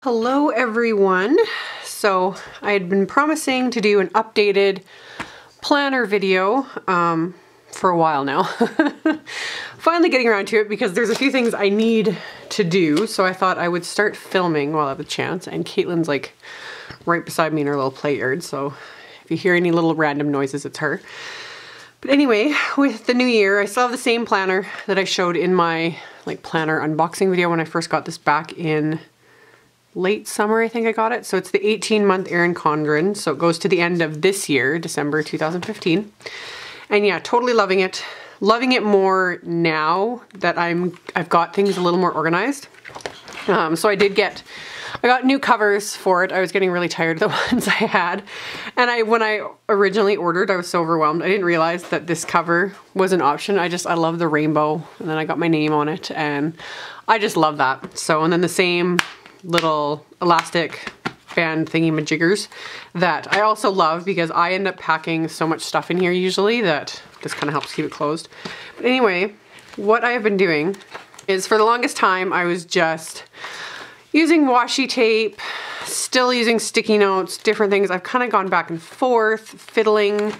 Hello everyone. So I had been promising to do an updated planner video for a while now. Finally getting around to it because there's a few things I need to do, so I thought I would start filming while I have a chance. And Caitlin's like right beside me in her little play yard, so if you hear any little random noises, it's her. But anyway, with the new year, I still have the same planner that I showed in my planner unboxing video when I first got this back in late summer, I think I got it. So it's the 18-month Erin Condren. So it goes to the end of this year, December 2015. And yeah, totally loving it. Loving it more now that I've got things a little more organized. So I got new covers for it. I was getting really tired of the ones I had. And when I originally ordered, I was so overwhelmed. I didn't realize that this cover was an option. I love the rainbow. And then I got my name on it and I just love that. So, and then the same little elastic band thingy majiggers that I also love because I end up packing so much stuff in here usually that this kind of helps keep it closed. But anyway, what I have been doing is for the longest time I was just using washi tape, still using sticky notes, different things. I've kind of gone back and forth, fiddling,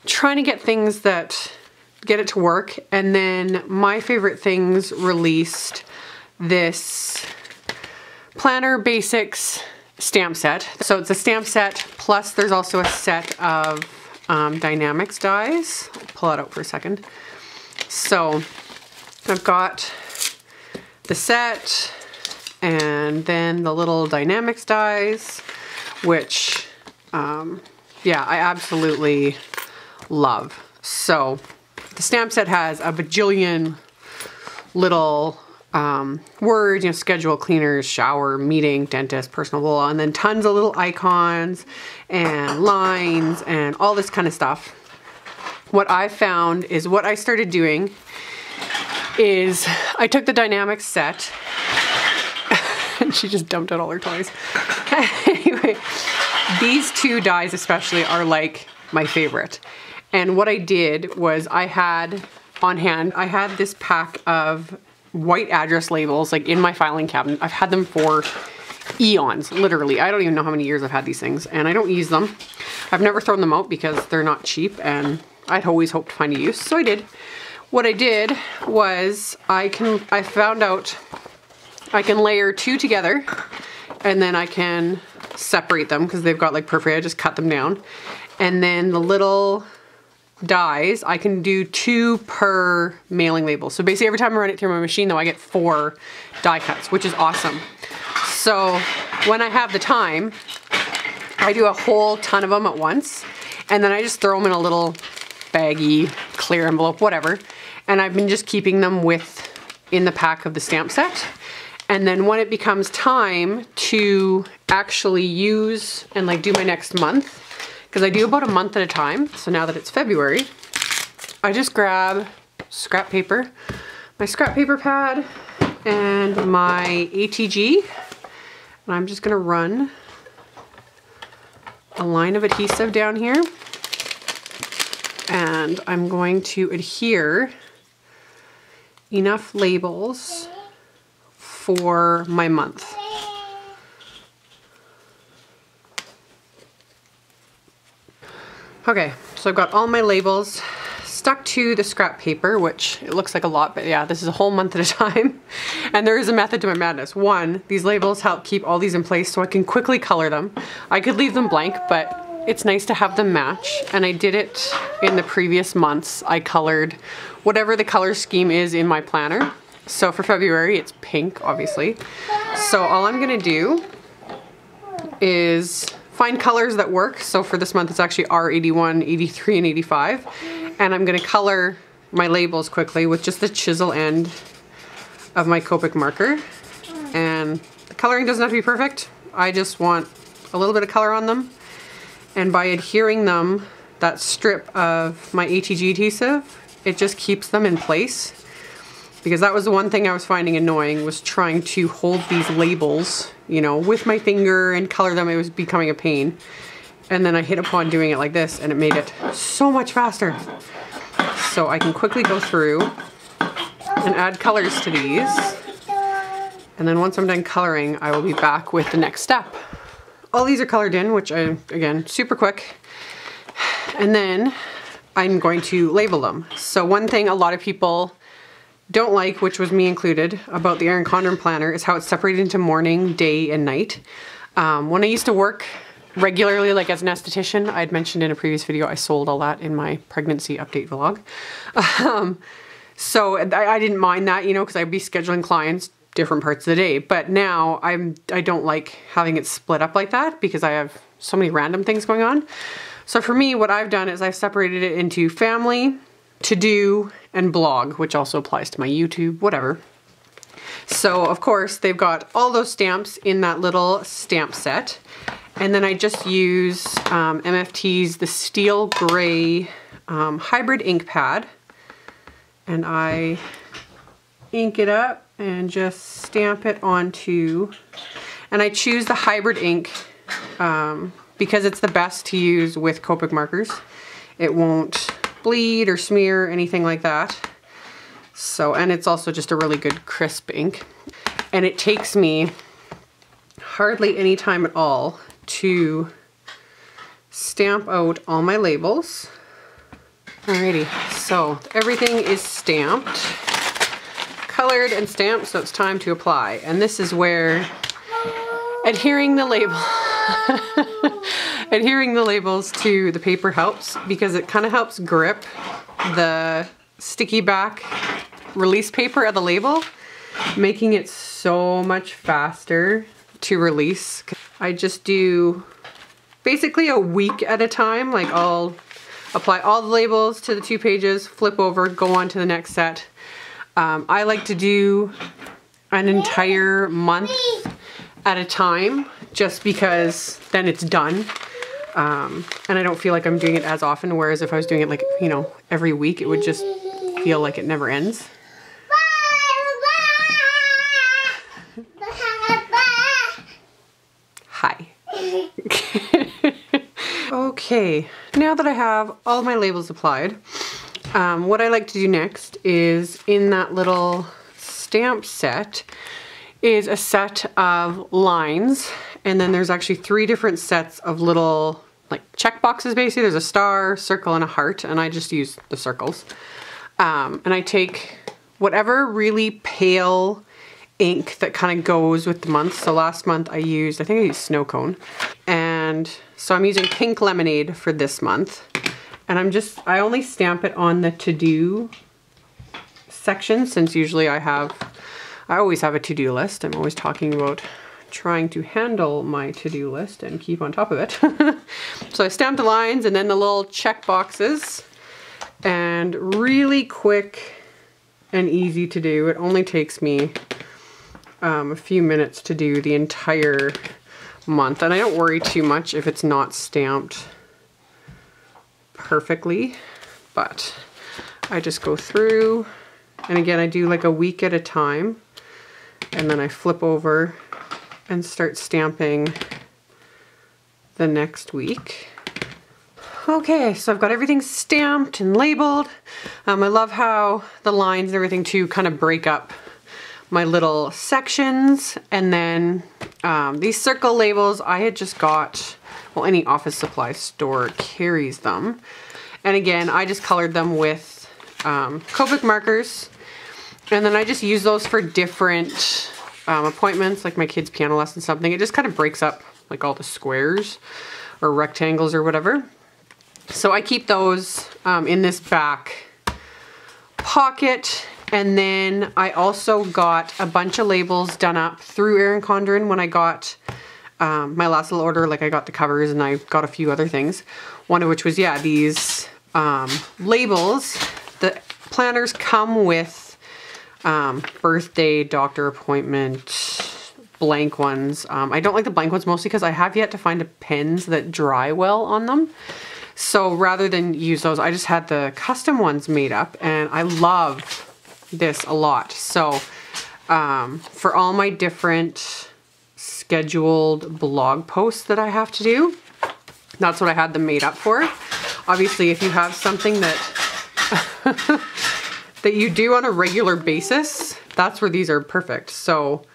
trying to get things that get it to work. And then My Favorite Things released this Planner Basics stamp set. So it's a stamp set, plus there's also a set of Dynamics dies. I'll pull that out for a second. So I've got the set and then the little Dynamics dies, which, yeah, I absolutely love. So the stamp set has a bajillion little words, schedule, cleaners, shower, meeting, dentist, personal, blah, and then tons of little icons and lines and all this kind of stuff. What I found is what I started doing is I took the Dynamics set and she just dumped out all her toys. Anyway, these two dies especially are like my favorite. And what I did was I had on hand, I had this pack of white address labels in my filing cabinet. I've had them for eons, literally. I don't even know how many years I've had these things and I don't use them. I've never thrown them out because they're not cheap and I'd always hoped to find a use, so I did. What I did was I found out I can layer two together and then I can separate them because they've got perfect, I just cut them down. And then the little dies, I can do 2 per mailing label. So basically every time I run it through my machine though, I get 4 die cuts, which is awesome. So when I have the time, I do a whole ton of them at once and then I just throw them in a little baggy clear envelope, whatever. And I've been just keeping them in the pack of the stamp set. And then when it becomes time to actually use and do my next month, because I do about a month at a time. So now that it's February, I just grab scrap paper, my scrap paper pad, and my ATG. And I'm just gonna run a line of adhesive down here. And I'm going to adhere enough labels for my month. Okay, so I've got all my labels stuck to the scrap paper, which it looks like a lot, but yeah, this is a whole month at a time. And there is a method to my madness. One, these labels help keep all these in place so I can quickly color them. I could leave them blank, but it's nice to have them match. And I did it in the previous months. I colored whatever the color scheme is in my planner. So for February, it's pink, obviously. So all I'm gonna do is find colors that work. So for this month, it's actually R81, 83, and 85. And I'm gonna color my labels quickly with just the chisel end of my Copic marker. And the coloring doesn't have to be perfect. I just want a little bit of color on them. And by adhering them, that strip of my ATG adhesive, it just keeps them in place. Because that was the one thing I was finding annoying, was trying to hold these labels, with my finger and color them. It was becoming a pain. And then I hit upon doing it like this and it made it so much faster. So I can quickly go through and add colors to these And then once I'm done coloring, I will be back with the next step. All these are colored in, which again, super quick. And then I'm going to label them. So one thing a lot of people don't like, which was me included, about the Erin Condren planner is how it's separated into morning, day, and night. When I used to work regularly, like as an esthetician, I'd mentioned in a previous video, I sold all that in my pregnancy update vlog. So I didn't mind that, you know, because I'd be scheduling clients different parts of the day. But now I don't like having it split up like that because I have so many random things going on. So for me, what I've done is I've separated it into family, to-do, and blog, which also applies to my YouTube, whatever. So of course, they've got all those stamps in that little stamp set. And then I just use MFT's the steel gray hybrid ink pad. And I ink it up and just stamp it onto, and I choose the hybrid ink because it's the best to use with Copic markers. It won't bleed or smear, anything like that. So, and it's also just a really good crisp ink. And it takes me hardly any time at all to stamp out all my labels. Alrighty, so everything is stamped, colored and stamped, so it's time to apply. And this is where adhering the labels to the paper helps, because it kind of helps grip the sticky back release paper of the label, making it so much faster to release. I just do basically a week at a time, like I'll apply all the labels to the 2 pages, flip over, go on to the next set. I like to do an entire month at a time, just because then it's done. And I don't feel like I'm doing it as often, whereas if I was doing it like, you know, every week, it would just feel like it never ends. Hi. Okay, now that I have all my labels applied, what I like to do next is, in that little stamp set, is a set of lines, and then there's actually 3 different sets of little like check boxes. Basically there's a star, circle, and a heart, and I just use the circles. And I take whatever really pale ink that kind of goes with the month. So last month I used Snow Cone, and so I'm using Pink Lemonade for this month. And I only stamp it on the to-do section, since usually I always have a to-do list. I'm always talking about trying to handle my to-do list and keep on top of it. So I stamp the lines and then the little check boxes, and really quick and easy to do. It only takes me a few minutes to do the entire month, and I don't worry too much if it's not stamped perfectly, but I just go through, and again I do like a week at a time, and then I flip over and start stamping the next week. Okay, so I've got everything stamped and labeled. I love how the lines and everything too kind of break up my little sections. And then these circle labels I had just got, well, any office supply store carries them. And again, I just colored them with Copic markers. And then I just use those for different appointments, like my kid's piano lesson, something. It just kind of breaks up like all the squares or rectangles or whatever. So I keep those in this back pocket. And then I also got a bunch of labels done up through Erin Condren when I got my last little order. Like I got the covers and I got a few other things. One of which was, yeah, these labels. The planners come with birthday, doctor appointment, blank ones. I don't like the blank ones mostly because I have yet to find pens that dry well on them. So rather than use those, I just had the custom ones made up, and I love this a lot. So for all my different scheduled blog posts that I have to do, that's what I had them made up for. Obviously, if you have something that that you do on a regular basis, that's where these are perfect. So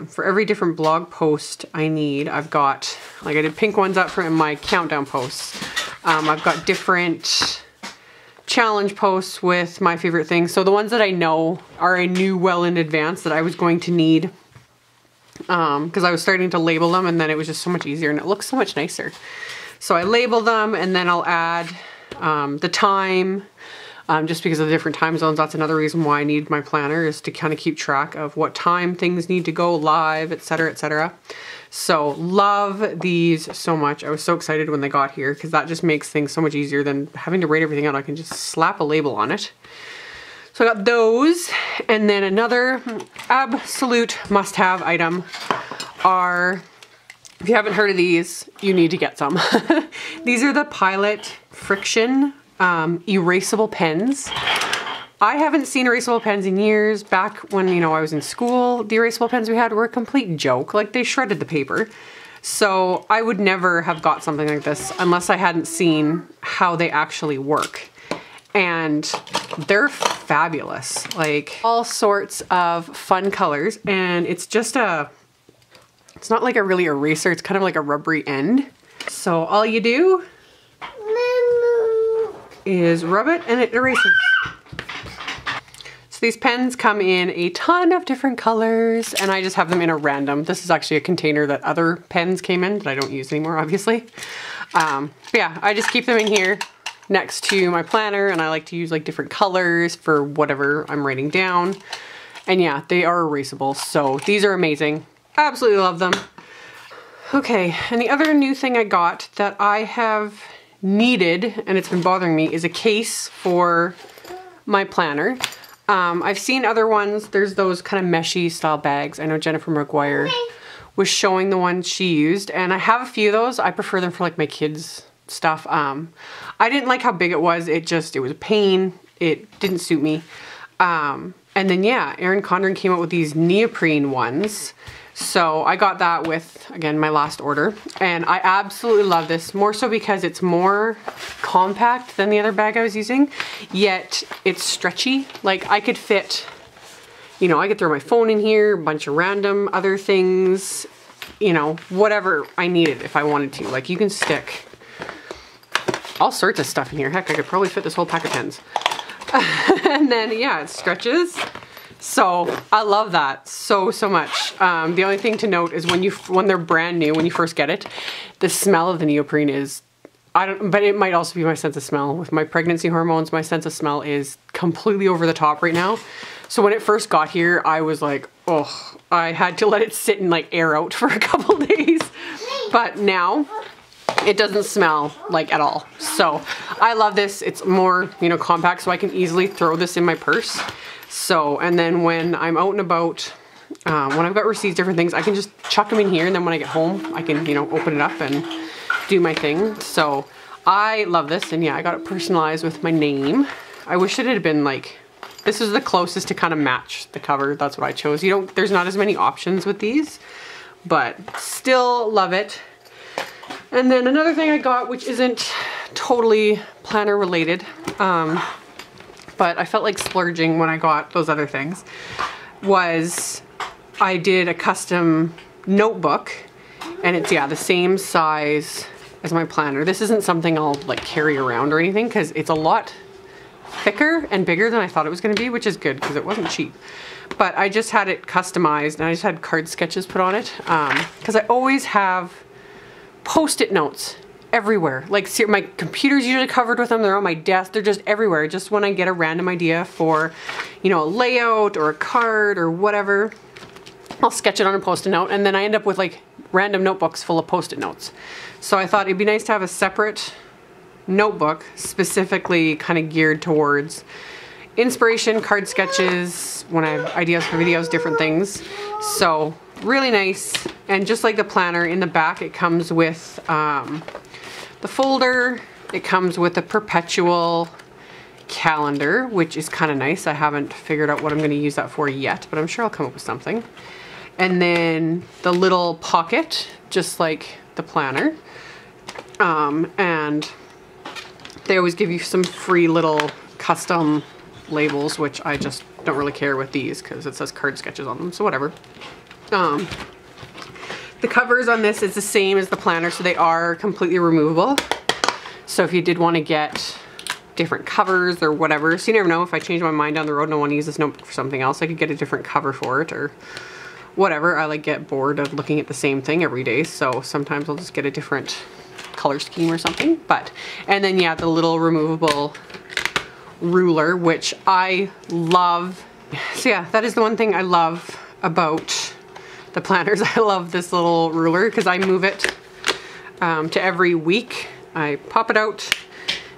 for every different blog post I need, I've got, like I did pink ones up for my countdown posts. I've got different challenge posts with my favorite things. So the ones that I know I knew well in advance that I was going to need, because I was starting to label them, and then it was just so much easier and it looks so much nicer. So I label them, and then I'll add the time, just because of the different time zones. That's another reason why I need my planner, is to kind of keep track of what time things need to go live, etc., etc. So love these so much. I was so excited when they got here, because that just makes things so much easier than having to write everything out. I can just slap a label on it. So I got those, and then another absolute must-have item are, if you haven't heard of these, you need to get some. These are the Pilot Friction erasable pens. I haven't seen erasable pens in years. Back when, you know, I was in school, the erasable pens we had were a complete joke. Like, they shredded the paper. So I would never have got something like this unless I hadn't seen how they actually work. And they're fabulous. Like, all sorts of fun colors. And it's just it's not like a really eraser, it's kind of like a rubbery end. So all you do is rub it and it erases. So these pens come in a ton of different colors, and I just have them in a random. This is actually a container that other pens came in that I don't use anymore, obviously. But yeah, I just keep them in here next to my planner, and I like to use like different colors for whatever I'm writing down. And yeah, they are erasable, so these are amazing. Absolutely love them. Okay, and the other new thing I got that I have needed, and it's been bothering me, is a case for my planner. I've seen other ones. There's those kind of meshy style bags. I know Jennifer McGuire was showing the ones she used, and I have a few of those. I prefer them for like my kids' stuff. I didn't like how big it was. It was a pain. It didn't suit me. And then yeah, Erin Condren came out with these neoprene ones. So I got that with, again, my last order, and I absolutely love this, more so because it's more compact than the other bag I was using, yet it's stretchy. Like, I could fit, you know, I could throw my phone in here, a bunch of random other things, you know, whatever I needed if I wanted to. Like, you can stick all sorts of stuff in here. Heck, I could probably fit this whole pack of pens. And then, yeah, it stretches. So I love that so much. The only thing to note is when they're brand new, when you first get it, the smell of the neoprene is, but it might also be my sense of smell. With my pregnancy hormones, my sense of smell is completely over the top right now. So when it first got here, I was like, oh, I had to let it sit and like air out for a couple days. But now it doesn't smell like at all. So I love this. It's more, you know, compact, so I can easily throw this in my purse. So, and then when I'm out and about, when I've got receipts, different things, I can just chuck them in here, and then when I get home, I can, you know, open it up and do my thing. So I love this, and yeah, I got it personalized with my name. I wish it had been like, this is the closest to kind of match the cover. That's what I chose. There's not as many options with these, but still love it. And then another thing I got, which isn't totally planner related, but I felt like splurging when I got those other things, was I did a custom notebook, and it's, yeah, the same size as my planner. This isn't something I'll like carry around or anything, because it's a lot thicker and bigger than I thought it was going to be, which is good because it wasn't cheap. But I just had it customized, and I just had card sketches put on it, because I always have Post-it notes everywhere. Like, my computer's usually covered with them. They're on my desk. They're just everywhere. Just when I get a random idea for, you know, a layout or a card or whatever, I'll sketch it on a Post-it note, and then I end up with like random notebooks full of Post-it notes. So I thought it'd be nice to have a separate notebook specifically kind of geared towards inspiration, card sketches, when I have ideas for videos, different things. So really nice. And just like the planner, in the back it comes with the folder. It comes with a perpetual calendar, which is kind of nice. I haven't figured out what I'm going to use that for yet, but I'm sure I'll come up with something. And then the little pocket, just like the planner. And they always give you some free little custom labels, which I just don't really care with these because it says card sketches on them, so whatever. The covers on this is the same as the planner, so they are completely removable. So if you did want to get different covers or whatever, so you never know, if I change my mind down the road and I want to use this notebook for something else, I could get a different cover for it or whatever. I like get bored of looking at the same thing every day, so sometimes I'll just get a different color scheme or something. But, and then yeah, the little removable ruler, which I love. So yeah, that is the one thing I love about the planners. I love this little ruler because I move it to every week. I pop it out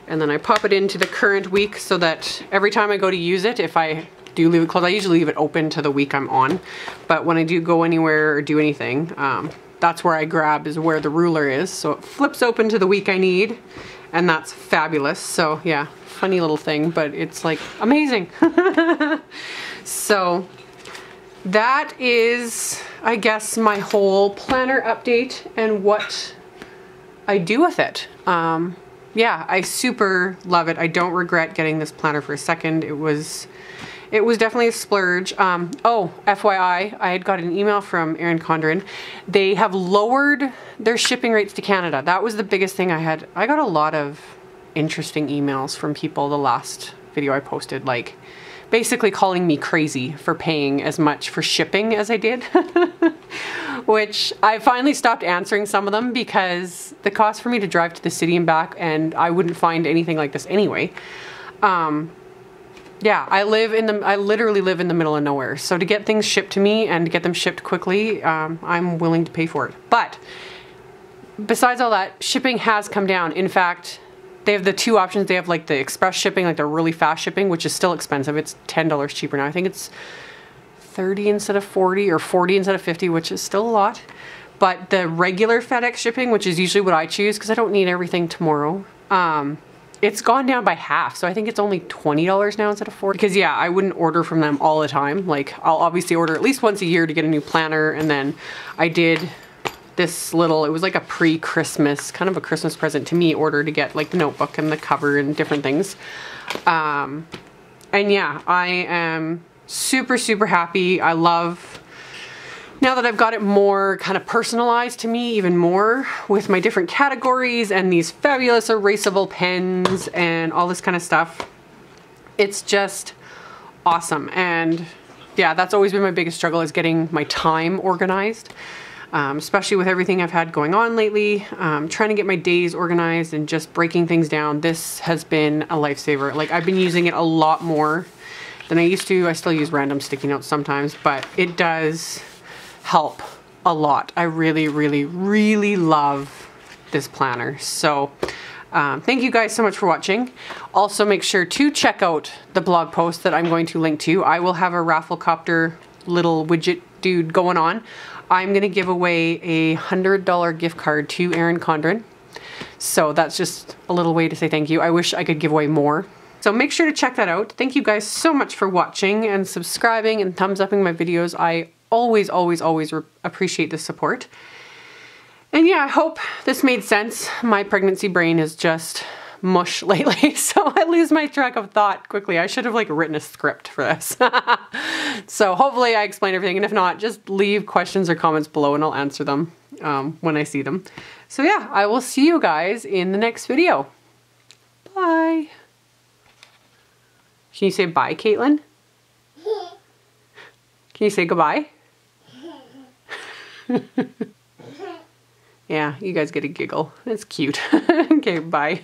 and then I pop it into the current week so that every time I go to use it, if I do leave it closed, I usually leave it open to the week I'm on. But when I do go anywhere or do anything, that's where I grab, is where the ruler is. So it flips open to the week I need, and that's fabulous. So yeah, funny little thing, but it's like amazing. So that is, I guess, my whole planner update and what I do with it. Yeah, I super love it. I don't regret getting this planner for a second. It was definitely a splurge. Oh, FYI, I had got an email from Erin Condren. They have lowered their shipping rates to Canada. That was the biggest thing I had. I got a lot of interesting emails from people the last video I posted, like basically calling me crazy for paying as much for shipping as I did. Which I finally stopped answering some of them because the cost for me to drive to the city and back, and I wouldn't find anything like this anyway. Yeah, I literally live in the middle of nowhere. So to get things shipped to me and to get them shipped quickly, I'm willing to pay for it. But besides all that, shipping has come down. In fact, they have the two options. They have like the express shipping, like the really fast shipping, which is still expensive. It's $10 cheaper now. I think it's 30 instead of 40 or 40 instead of 50, which is still a lot. But the regular FedEx shipping, which is usually what I choose because I don't need everything tomorrow, it's gone down by half. So I think it's only $20 now instead of $40. Because yeah, I wouldn't order from them all the time. Like I'll obviously order at least once a year to get a new planner. And then I did this little, it was like a pre-Christmas, kind of a Christmas present to me, order to get like the notebook and the cover and different things. And yeah, I am super, super happy. I love, now that I've got it more kind of personalized to me even more with my different categories and these fabulous erasable pens and all this kind of stuff, it's just awesome. And yeah, that's always been my biggest struggle, is getting my time organized, especially with everything I've had going on lately. Trying to get my days organized and just breaking things down. This has been a lifesaver. Like I've been using it a lot more than I used to. I still use random sticky notes sometimes, but it does help a lot. I really, really, really love this planner. So thank you guys so much for watching. Also make sure to check out the blog post that I'm going to link to. I will have a Rafflecopter little widget dude going on. I'm going to give away a $100 gift card to Erin Condren. So that's just a little way to say thank you. I wish I could give away more. So make sure to check that out. Thank you guys so much for watching and subscribing and thumbs upping my videos. I always, always, always appreciate the support. And yeah, I hope this made sense. My pregnancy brain is just mush lately, so I lose my track of thought quickly. I should have like written a script for this. So hopefully I explained everything, and if not, just leave questions or comments below and I'll answer them when I see them. So yeah, I will see you guys in the next video. Bye. Can you say bye, Caitlin? Can you say goodbye? Yeah, you guys get a giggle. It's cute. Okay, bye.